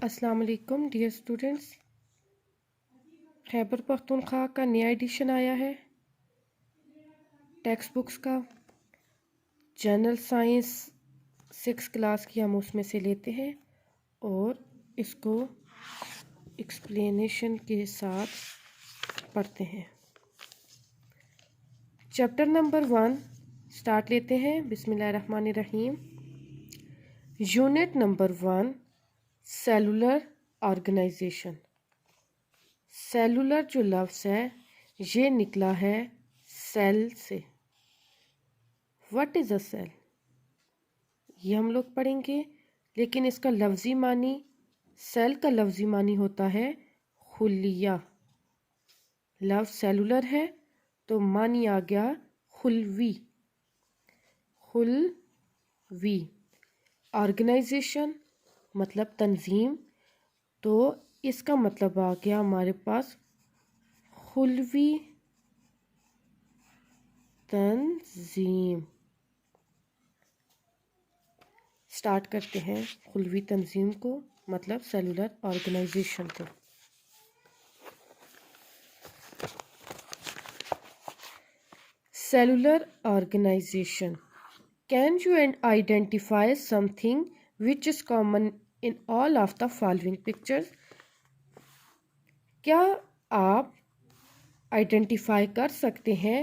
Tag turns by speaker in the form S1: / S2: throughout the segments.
S1: अस्सलाम वालेकुम dear students. Khyber Pakhtunkhwa का नया एडिशन आया है टेक्स्ट बुक्स का। जनरल साइंस 6 क्लास की हम उसमें से लेते हैं और इसको एक्सप्लेनेशन के साथ पढ़ते हैं। चैप्टर नंबर 1 स्टार्ट लेते हैं। बिस्मिल्लाहिर्रहमानिर्रहीम। Unit number 1 cellular organisation. Cellular जो लफ्ज़ है ये निकला है सेल से। व्हाट इज़ अ सेल ये हम लोग पढ़ेंगे, लेकिन इसका लफ्ज़ी मानी, सेल का लफ्ज़ी मानी होता है खुलिया। लफ्ज़ सेलुलर है तो मानी आ गया खुलवी। खुलवी। ऑर्गेनाइजेशन मतलब तंजीम, तो इसका मतलब आ गया हमारे पास खुलवी तंजीम। स्टार्ट करते हैं खुलवी तंजीम को, मतलब सेलुलर ऑर्गेनाइजेशन को। Cellular organisation. Can you identify something which is common in all of the following pictures. क्या आप आइडेंटिफाई कर सकते हैं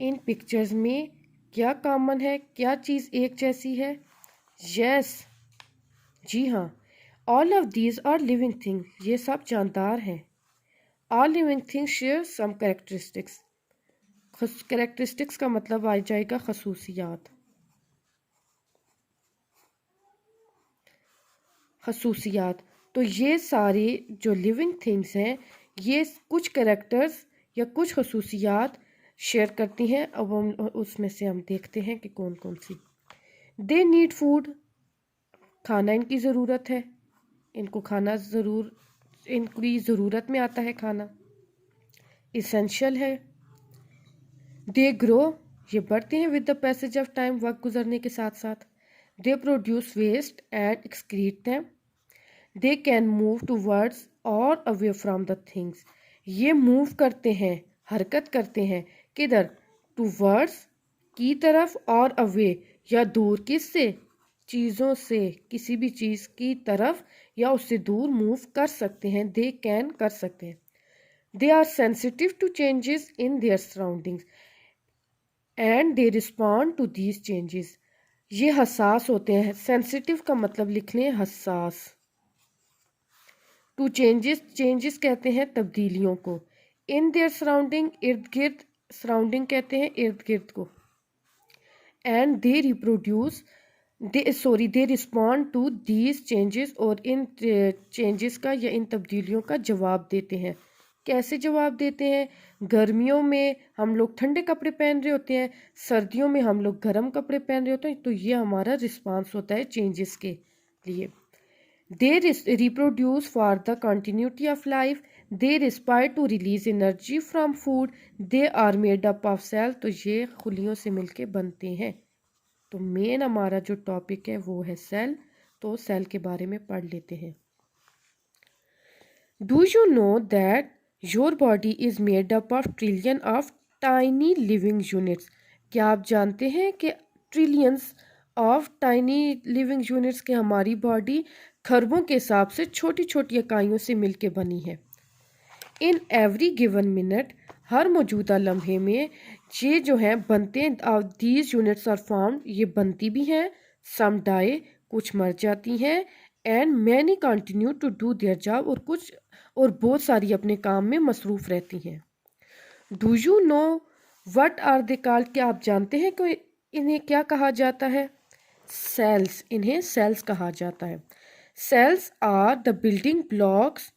S1: इन पिक्चर्स में क्या कॉमन है, क्या चीज़ एक जैसी है। यस, जी हाँ। All of these are living thing, ये सब जानदार हैं। All living things share some characteristics. Characteristics का मतलब आ जाएगा खसूसियात। खसूसियात तो ये सारे जो लिविंग थिंग्स हैं ये कुछ कैरेक्टर्स या कुछ खसूसियात शेयर करती हैं। अब हम उसमें से हम देखते हैं कि कौन कौन सी। दे नीड फूड, खाना इनकी ज़रूरत है, इनको खाना ज़रूर, इनकी ज़रूरत में आता है खाना, इसेंशियल है। दे ग्रो, ये बढ़ते हैं with the passage of time, वक्त गुजरने के साथ साथ। They produce waste and excrete them. They can move towards और अवे फ्रॉम द थिंग्स, ये मूव करते हैं, हरकत करते हैं किधर, टूवर्ड्स की तरफ, और अवे या दूर, किससे, चीज़ों से, किसी भी चीज़ की तरफ या उससे दूर मूव कर सकते हैं। दे कैन कर सकते हैं। They are sensitive to changes in their surroundings and they respond to these changes, ये हसास होते हैं। सेंसिटिव का मतलब लिख लें हसास। टू चेंजेस, चेंजेस कहते हैं तब्दीलियों को। इन देयर सराउंडिंग, इर्द गिर्द, सराउंडिंग कहते हैं इर्द गिर्द को। And they reproduce, they respond to these changes, और इन चेंजेस का या इन तब्दीलियों का जवाब देते हैं। कैसे जवाब देते हैं? गर्मियों में हम लोग ठंडे कपड़े पहन रहे होते हैं, सर्दियों में हम लोग गर्म कपड़े पहन रहे होते हैं, तो ये हमारा रिस्पांस होता है चेंजेस के लिए। They reproduce for the continuity of life. They respire to release energy from food. They are made up of cells. तो ये खुलियों से मिलके बनते हैं। तो मेन हमारा जो टॉपिक है वो है सेल। तो सेल के बारे में पढ़ लेते हैं। Do you know that your body is made up of trillion of tiny living units? क्या आप जानते हैं कि trillions of tiny living units के हमारी बॉडी खरबों के हिसाब से छोटी छोटी इकाइयों से मिलके बनी है। इन एवरी गिवन मिनट, हर मौजूदा लम्हे में ये जो है बनते हैं। दीज यूनिट्स आर फाउंड, ये बनती भी हैं। सम डाई, कुछ मर जाती हैं। And many continue to do their job, और बहुत सारी अपने काम में मसरूफ़ रहती हैं। Do you know what are they called, क्या आप जानते हैं कि इन्हें क्या कहा जाता है? सेल्स, इन्हें सेल्स कहा जाता है। Cells are the building blocks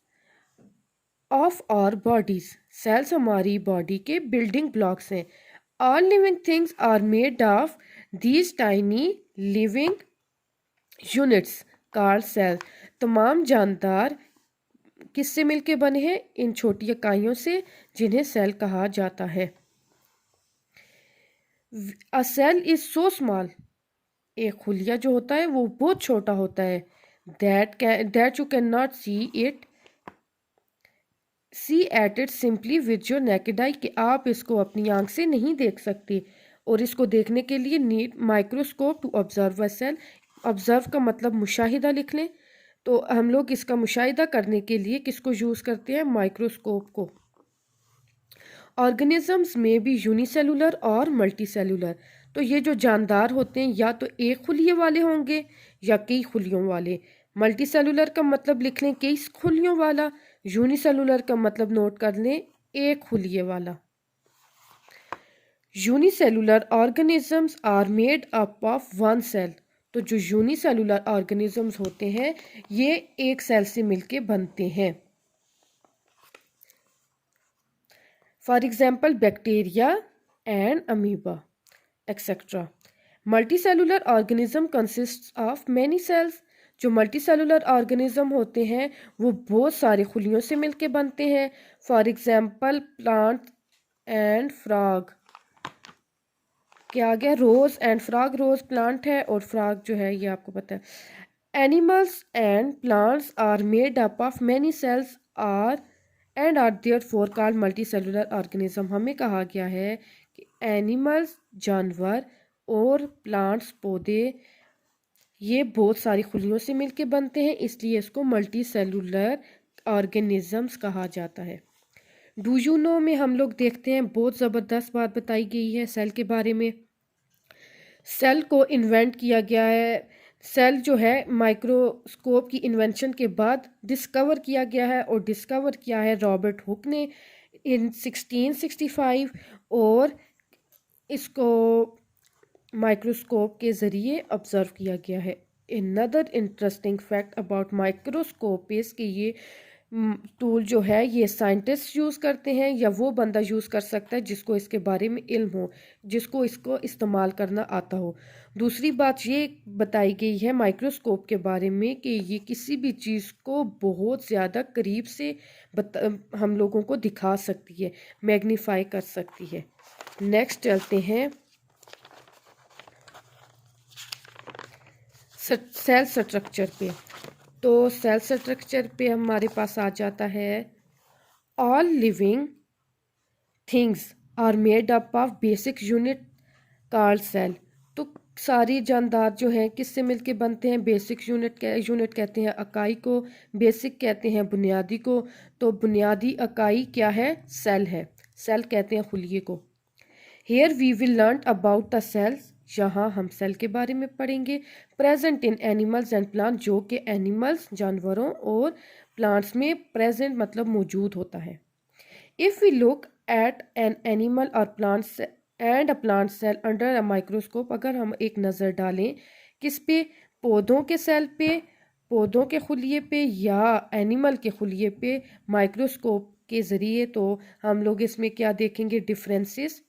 S1: of our bodies, cells हमारी बॉडी के बिल्डिंग ब्लॉक्स हैं। All living things are made of these tiny living units called cell, तमाम जानदार किससे मिलके बने हैं? इन छोटी इकाइयों से, जिन्हें सेल कहा जाता है। अ सेल इज सो स्मॉल, एक खुलिया जो होता है वो बहुत छोटा होता है। that you cannot see at it simply with your naked eye, कि आप इसको अपनी आंख से नहीं देख सकते, और इसको देखने के लिए need microscope to observe a cell. Observe का मतलब मुशाहिदा लिख लें, तो हम लोग इसका मुशाहिदा करने के लिए किसको यूज़ करते हैं, माइक्रोस्कोप को। ऑर्गेनिजम्स में भी यूनिसेलुलर और मल्टीसेलुलर, तो ये जो जानदार होते हैं या तो एक खुलिये वाले होंगे या कई खुलियों वाले। मल्टीसेलुलर का मतलब लिख लें कई खुलियों वाला, यूनिसेलुलर का मतलब नोट कर लें एक खुलिये वाला। Unicellular organisms are made up of one cell, तो जो यूनिसेलुलर ऑर्गेनिजम्स होते हैं ये एक सेल से मिलके बनते हैं। For example bacteria and amoeba etcetera. Multicellular organism consist of many sales, जो मल्टीसेलुलर ऑर्गेनिज्म होते हैं वो बहुत सारे खुलियों से मिलके बनते हैं। For example plant and frog, क्या आ गया, rose and frog, rose plant है और फ्रॉग जो है ये आपको पता है। Animals and plants are made up of many cells are therefore called multicellular organism. हमें कहा गया है कि एनिमल्स जानवर और प्लांट्स पौधे ये बहुत सारी खुलियों से मिलके बनते हैं, इसलिए इसको मल्टीसेलुलर ऑर्गेनिजम्स कहा जाता है। डू यू नो में हम लोग देखते हैं बहुत ज़बरदस्त बात बताई गई है सेल के बारे में। सेल को इन्वेंट किया गया है, सेल जो है माइक्रोस्कोप की इन्वेंशन के बाद डिस्कवर किया गया है, और डिस्कवर किया है रॉबर्ट हुक ने इन 1665, और इसको माइक्रोस्कोप के ज़रिए ऑब्ज़र्व किया गया है। Another interesting fact about microscope is कि ये टूल जो है ये साइंटिस्ट यूज़ करते हैं या वो बंदा यूज़ कर सकता है जिसको इसके बारे में इल्म हो, जिसको इसको इस्तेमाल करना आता हो। दूसरी बात ये बताई गई है माइक्रोस्कोप के बारे में कि ये किसी भी चीज़ को बहुत ज़्यादा करीब से हम लोगों को दिखा सकती है, मैग्नीफाई कर सकती है। नेक्स्ट चलते हैं सेल स्ट्रक्चर पे। तो सेल स्ट्रक्चर पे हमारे पास आ जाता है all living things are made up of basic unit called cell. तो सारी जानदार जो हैं किससे मिलके बनते हैं, बेसिक यूनिट कहते हैं इकाई को, बेसिक कहते हैं बुनियादी को। तो बुनियादी इकाई क्या है, सेल है, सेल कहते हैं खुलिये को। Here we will learn about the cells, यहाँ हम सेल के बारे में पढ़ेंगे। Present in animals and plant, जो कि एनिमल्स जानवरों और प्लांट्स में प्रेजेंट मतलब मौजूद होता है। If we look at an animal और plants and a plant cell under a microscope, अगर हम एक नज़र डालें किस पे, पौधों के सेल पे, पौधों के खुलिये पे या एनिमल के खुलिये पे माइक्रोस्कोप के ज़रिए, तो हम लोग इसमें क्या देखेंगे, डिफरेंसेस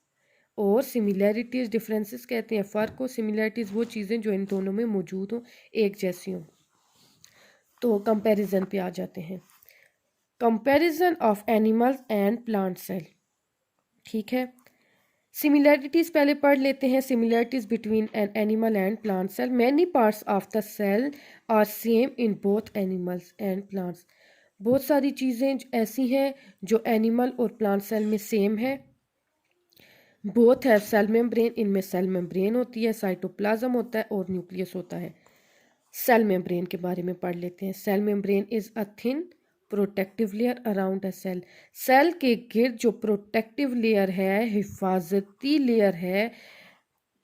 S1: और सिमिलैरिटीज़। डिफरेंसेस कहते हैं फ़र्क हो, सिमिलैरिटीज़ वो चीज़ें जो इन दोनों में मौजूद हों, एक जैसी हों। तो कंपैरिजन पे आ जाते हैं। Comparison of animals and plant cell, ठीक है। सिमिलैरिटीज़ पहले पढ़ लेते हैं। Similarities between an animal and plant cell, many parts of the cell are same in both animals and plants. बहुत सारी चीज़ें ऐसी हैं जो एनिमल और प्लांट सेल में सेम है। बोथ है सेल मेम्ब्रेन, इनमें सेल मेम्ब्रेन होती है, साइटोप्लाज्म होता है और न्यूक्लियस होता है। सेल मेम्ब्रेन के बारे में पढ़ लेते हैं। Cell membrane is a thin protective layer around a cell, cell के गिर्द जो प्रोटेक्टिव लेयर है, हिफाजती लेयर है,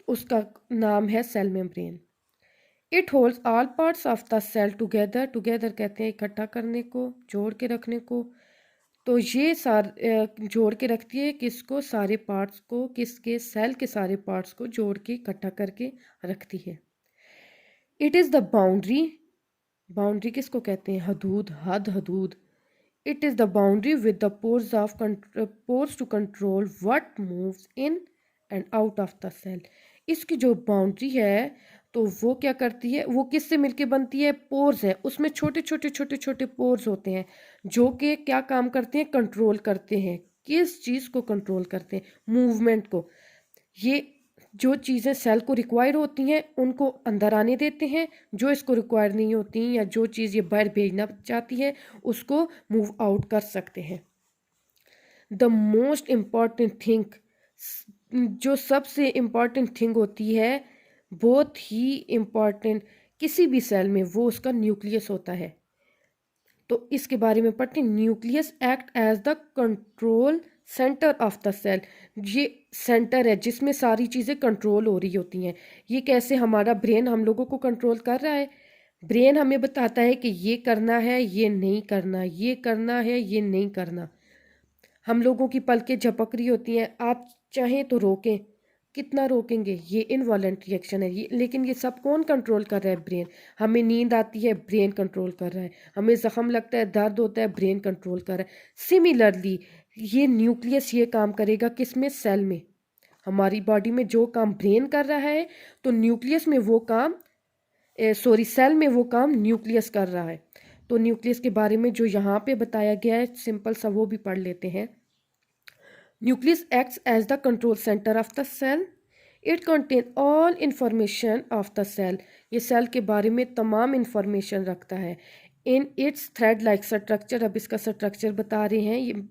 S1: उसका नाम है cell membrane. It holds all parts of the cell together, together कहते हैं इकट्ठा करने को, जोड़ के रखने को। तो ये जोड़ के रखती है किसको, सारे पार्ट्स को, किसके, सेल के सारे पार्ट्स को जोड़ के इकट्ठा करके रखती है। It is the boundary, boundary किसको कहते हैं, हदूद, हद, हदूद। It is the boundary with the pores to control what moves in and out of the cell. इसकी जो बाउंड्री है तो वो क्या करती है, वो किससे मिलके बनती है, पोर्स है, उसमें छोटे छोटे छोटे छोटे पोर्स होते हैं जो कि क्या काम करते हैं, कंट्रोल करते हैं। किस चीज़ को कंट्रोल करते हैं, मूवमेंट को। ये जो चीज़ें सेल को रिक्वायर होती हैं उनको अंदर आने देते हैं, जो इसको रिक्वायर नहीं होती या जो चीज़ ये बाहर भेजना चाहती है उसको मूव आउट कर सकते हैं। द मोस्ट इम्पॉर्टेंट थिंग, जो सबसे इम्पॉर्टेंट थिंग होती है, बहुत ही इम्पॉर्टेंट किसी भी सेल में, वो उसका न्यूक्लियस होता है। तो इसके बारे में पढ़ते हैं। Nucleus act as the control centre of the cell. ये सेंटर है जिसमें सारी चीज़ें कंट्रोल हो रही होती हैं। ये कैसे? हमारा ब्रेन हम लोगों को कंट्रोल कर रहा है। ब्रेन हमें बताता है कि ये करना है, ये नहीं करना, ये करना है, ये नहीं करना। हम लोगों की पलकें झपक रही होती हैं, आप चाहें तो रोकें, कितना रोकेंगे? ये इनवॉलेंट्री एक्शन है ये, लेकिन ये सब कौन कंट्रोल कर रहा है? ब्रेन। हमें नींद आती है, ब्रेन कंट्रोल कर रहा है। हमें जख्म लगता है, दर्द होता है, ब्रेन कंट्रोल कर रहा है। सिमिलरली ये न्यूक्लियस ये काम करेगा किसमें? सेल में। हमारी बॉडी में जो काम ब्रेन कर रहा है तो न्यूक्लियस में वो काम सेल में वो काम न्यूक्लियस कर रहा है। तो न्यूक्लियस के बारे में जो यहाँ पे बताया गया है सिंपल सा वो भी पढ़ लेते हैं। Nucleus acts as the control centre of the cell. It contain all information of the cell. ये सेल के बारे में तमाम इंफॉर्मेशन रखता है। In its thread like structure. अब इसका स्ट्रक्चर बता रहे हैं। ये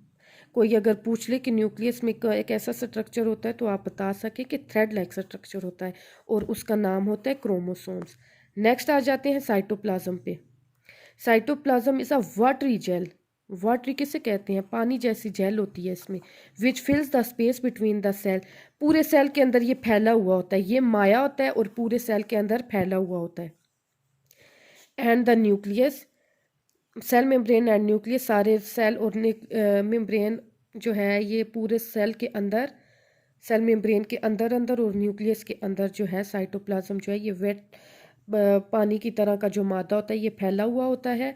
S1: कोई अगर पूछ ले कि न्यूक्लियस में एक ऐसा स्ट्रक्चर होता है तो आप बता सके कि थ्रेड लाइक स्ट्रक्चर होता है और उसका नाम होता है क्रोमोसोम्स। नेक्स्ट आ जाते हैं साइटोप्लाज्म पे। Cytoplasm is a watery gel. Watery किसे कहते हैं? पानी जैसी जेल होती है इसमें। Which fills the space between the cell. पूरे सेल के अंदर ये फैला हुआ होता है, ये माया होता है और पूरे सेल के अंदर फैला हुआ होता है। And the nucleus, cell membrane and nucleus, सारे सेल और मेम्ब्रेन जो है ये पूरे सेल के अंदर, सेल मेम्ब्रेन के अंदर अंदर और न्यूक्लियस के अंदर जो है साइटोप्लाज्म जो है ये वेट पानी की तरह का जो मादा होता है ये फैला हुआ होता है।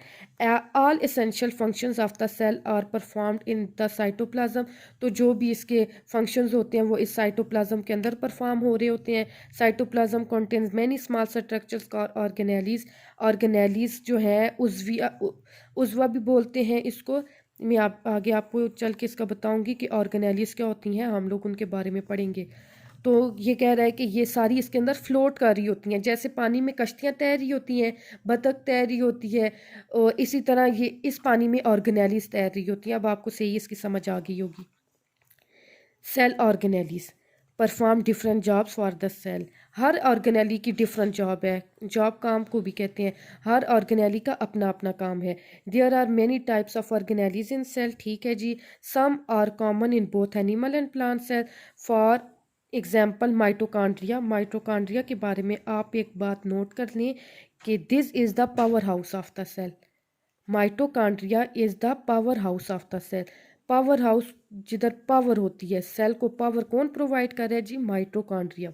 S1: All essential functions of the cell are performed in the cytoplasm. तो जो भी इसके फंक्शंस होते हैं वो इस साइटोप्लाज्म के अंदर परफॉर्म हो रहे होते हैं। Cytoplasm contains many small structures और ऑर्गेनेलीज। ऑर्गेनेलीज जो है उज़वा भी बोलते हैं इसको। मैं आगे आपको चल के इसका बताऊंगी कि ऑर्गेनेलीज क्या होती हैं, हम लोग उनके बारे में पढ़ेंगे। तो ये कह रहा है कि ये सारी इसके अंदर फ्लोट कर रही होती हैं, जैसे पानी में कश्तियाँ तैर रही होती हैं, बतख तैर रही होती है, और इसी तरह ये इस पानी में ऑर्गेनेलीज तैर रही होती हैं। अब आपको सही इसकी समझ आ गई होगी। Cell organelles perform different jobs for the cell. हर ऑर्गेनेली की डिफरेंट जॉब है। जॉब काम को भी कहते हैं। हर ऑर्गेनेली का अपना अपना काम है। There are many types of organelles in cell. ठीक है जी। Some are common in both animal and plant cell. For example mitochondria. Mitochondria के बारे में आप एक बात नोट कर लें कि this is the power house of the cell. Mitochondria is the power house of the cell. Power house जिधर पावर होती है, सेल को पावर कौन प्रोवाइड कर रहा है जी? माइटोकॉन्ड्रिया।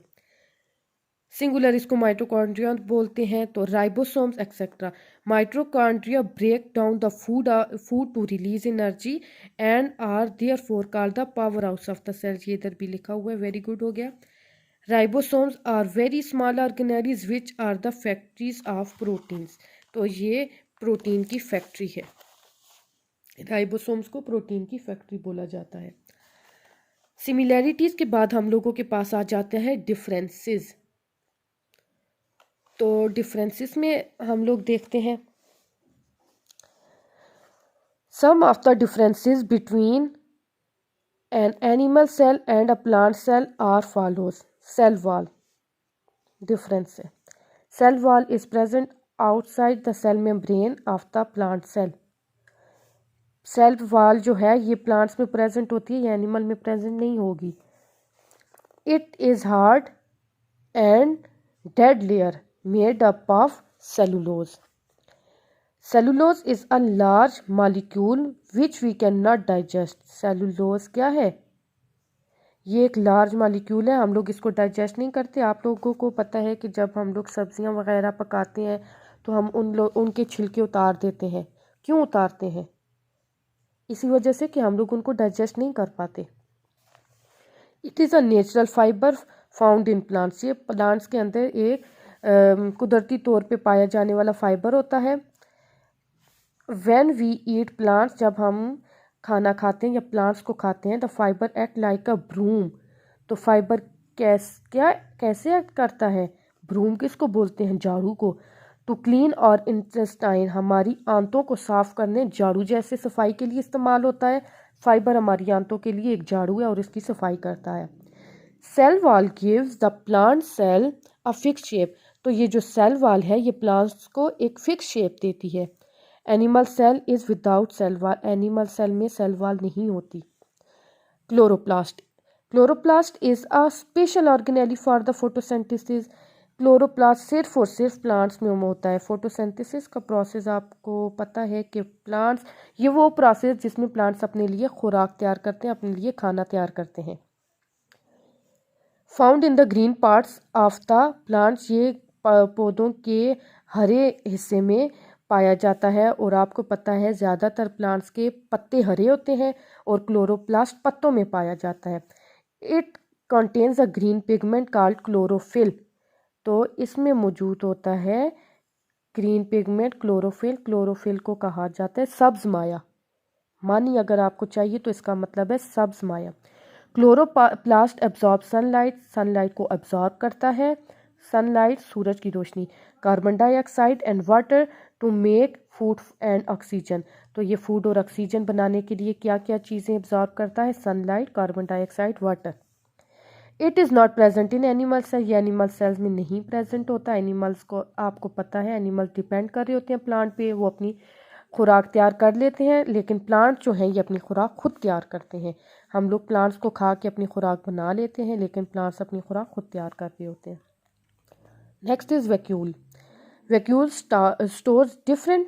S1: सिंगुलर इसको माइटोकॉन्ड्रिया बोलते हैं। तो ribosomes etcetera. Mitochondria break down the food to release energy and are therefore called the power house of the cell. ये इधर भी लिखा हुआ है, वेरी गुड हो गया। Ribosomes are very small organelles which are the factories of proteins. तो ये प्रोटीन की फैक्ट्री है। राइबोसोम्स को प्रोटीन की फैक्ट्री बोला जाता है। सिमिलैरिटीज के बाद हम लोगों के पास आ जाते हैं डिफरेंसेस। तो डिफरेंसेस में हम लोग देखते हैं some of the differences between an animal cell and a plant cell are follows. Cell wall difference है। Cell wall is present outside the cell membrane of the plant cell. Cell wall जो है ये plants में present होती है, ये animal में present नहीं होगी। It is hard and dead layer made up of cellulose. Cellulose is a large molecule which we cannot digest. Cellulose क्या है? ये एक लार्ज मॉलिक्यूल है, हम लोग इसको डाइजेस्ट नहीं करते। आप लोगों को पता है कि जब हम लोग सब्जियां वगैरह पकाते हैं तो हम उनके छिलके उतार देते हैं। क्यों उतारते हैं? इसी वजह से कि हम लोग उनको डाइजेस्ट नहीं कर पाते। It is a natural fibre found in plants. ये प्लांट्स के अंदर एक कुदरती तौर पे पाया जाने वाला फाइबर होता है। व्हेन वी ईट प्लांट्स, जब हम खाना खाते हैं या प्लांट्स को खाते हैं, the fibre act like a broom. तो फाइबर कैसे एक्ट करता है? ब्रूम किसको बोलते हैं? झाड़ू को। टू क्लीन और इंटेस्टाइन, हमारी आंतों को साफ करने, झाड़ू जैसे सफाई के लिए इस्तेमाल होता है। फाइबर हमारी आंतों के लिए एक झाड़ू है और इसकी सफाई करता है। Cell wall gives the plant cell a fix shape, तो ये जो सेल वॉल है ये प्लांट्स को एक फिक्स शेप देती है। Animal cell is without cell wall, animal cell में सेल वॉल नहीं होती। Chloroplast, chloroplast is a special organelle for the photosynthesis. Chloroplast सिर्फ और सिर्फ प्लांट्स में होता है। फोटोसिंथेसिस का प्रोसेस आपको पता है कि प्लांट्स, ये वो प्रोसेस जिसमें प्लांट्स अपने लिए खुराक तैयार करते हैं, अपने लिए खाना तैयार करते हैं। Found in the green parts of the plants, ये पौधों के हरे हिस्से में पाया जाता है। और आपको पता है ज़्यादातर प्लांट्स के पत्ते हरे होते हैं और क्लोरोप्लास्ट पत्तों में पाया जाता है। It contains a green pigment called chlorophyll, तो इसमें मौजूद होता है ग्रीन पिगमेंट क्लोरोफिल। क्लोरोफिल को कहा जाता है सब्ज माया। मानी अगर आपको चाहिए तो इसका मतलब है सब्ज माया। क्लोरोप्लास्ट एब्जॉर्ब सनलाइट, सनलाइट को एब्जॉर्ब करता है। सनलाइट सूरज की रोशनी। Carbon dioxide and water to make food and oxygen, तो ये फूड और ऑक्सीजन बनाने के लिए क्या क्या चीज़ें एब्जॉर्ब करता है? Sunlight, carbon dioxide, water. It is not present in animal cell, ये एनिमल सेल्स में नहीं प्रेजेंट होता। एनिमल्स को आपको पता है एनिमल्स डिपेंड कर रहे होते हैं प्लांट पे, वो अपनी खुराक तैयार कर लेते हैं, लेकिन प्लांट जो हैं ये अपनी खुराक खुद तैयार करते हैं। हम लोग प्लांट्स को खा के अपनी खुराक बना लेते हैं, लेकिन प्लांट्स अपनी खुराक खुद तैयार कर रहे होते हैं। Next is vacuole. Vacuole stores different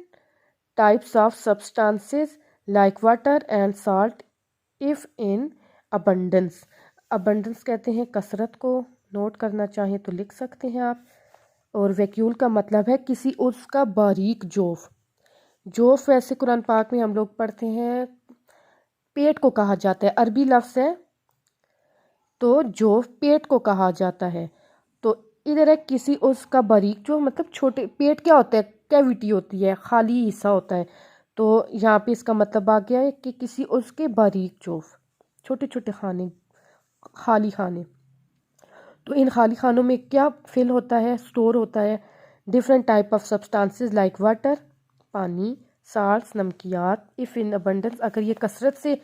S1: types of substances like water and salt if in abundance. Abundance कहते हैं कसरत को, नोट करना चाहें तो लिख सकते हैं आप। और वैक्यूल का मतलब है किसी उसका बारीक जोफ। जोफ वैसे कुरान पाक में हम लोग पढ़ते हैं पेट को कहा जाता है, अरबी लफ्ज़ है, तो जोफ पेट को कहा जाता है। तो इधर है किसी उसका बारीक जो, मतलब छोटे पेट क्या होता है? कैविटी होती है, खाली हिस्सा होता है। तो यहाँ पे इसका मतलब आ गया है कि किसी उसके बारीक जोफ, छोटे छोटे खाने, खाली खाने। तो इन खाली खानों में क्या फिल होता है, स्टोर होता है? Different type of substances like water, पानी, साल्ट्स, नमकियात, इफ़ इन अबंडेंस, अगर ये कसरत से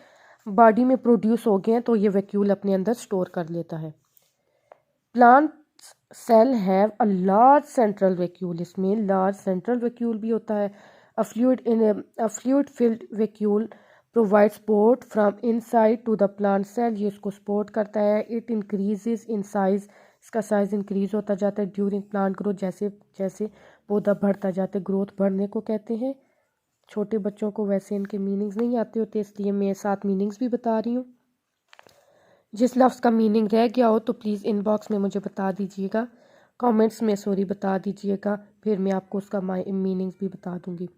S1: बॉडी में प्रोड्यूस हो गए हैं तो ये वैक्यूल अपने अंदर स्टोर कर लेता है। Plant cell have a large central vacuole, इसमें लार्ज सेंट्रल वैक्यूल भी होता है। A fluid filled vacuole provide support from inside to the plant cell, ये इसको सपोर्ट करता है। इट इंक्रीजेज इन साइज, इसका साइज इंक्रीज होता जाता है ड्यूरिंग प्लांट ग्रोथ, जैसे जैसे पौधा बढ़ता जाता है, ग्रोथ बढ़ने को कहते हैं। छोटे बच्चों को वैसे इनके मीनिंग्स नहीं आते होते, इसलिए मैं 7 मीनिंग्स भी बता रही हूँ। जिस लफ्ज़ का मीनिंग रह गया हो तो प्लीज़ इनबॉक्स में मुझे बता दीजिएगा, कमेंट्स में बता दीजिएगा, फिर मैं आपको उसका मीनिंग्स भी बता दूँगी।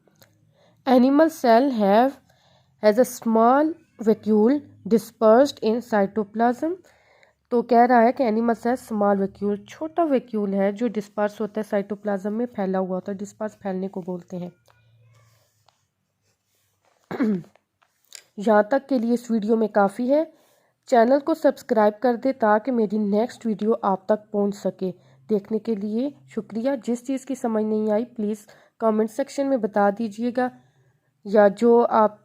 S1: Animal cell has a small vacuole dispersed in cytoplasm, तो कह रहा है कि एनिमल सेल स्मॉल वैक्यूल, छोटा वैक्यूल है जो डिस्पर्स होता है साइटोप्लाज्म में, फैला हुआ होता है। डिस्पर्स फैलने को बोलते हैं। यहाँ तक के लिए इस वीडियो में काफ़ी है। चैनल को सब्सक्राइब कर दे ताकि मेरी नेक्स्ट वीडियो आप तक पहुँच सके। देखने के लिए शुक्रिया। जिस चीज़ की समझ नहीं आई प्लीज़ कमेंट सेक्शन में बता दीजिएगा, या जो आप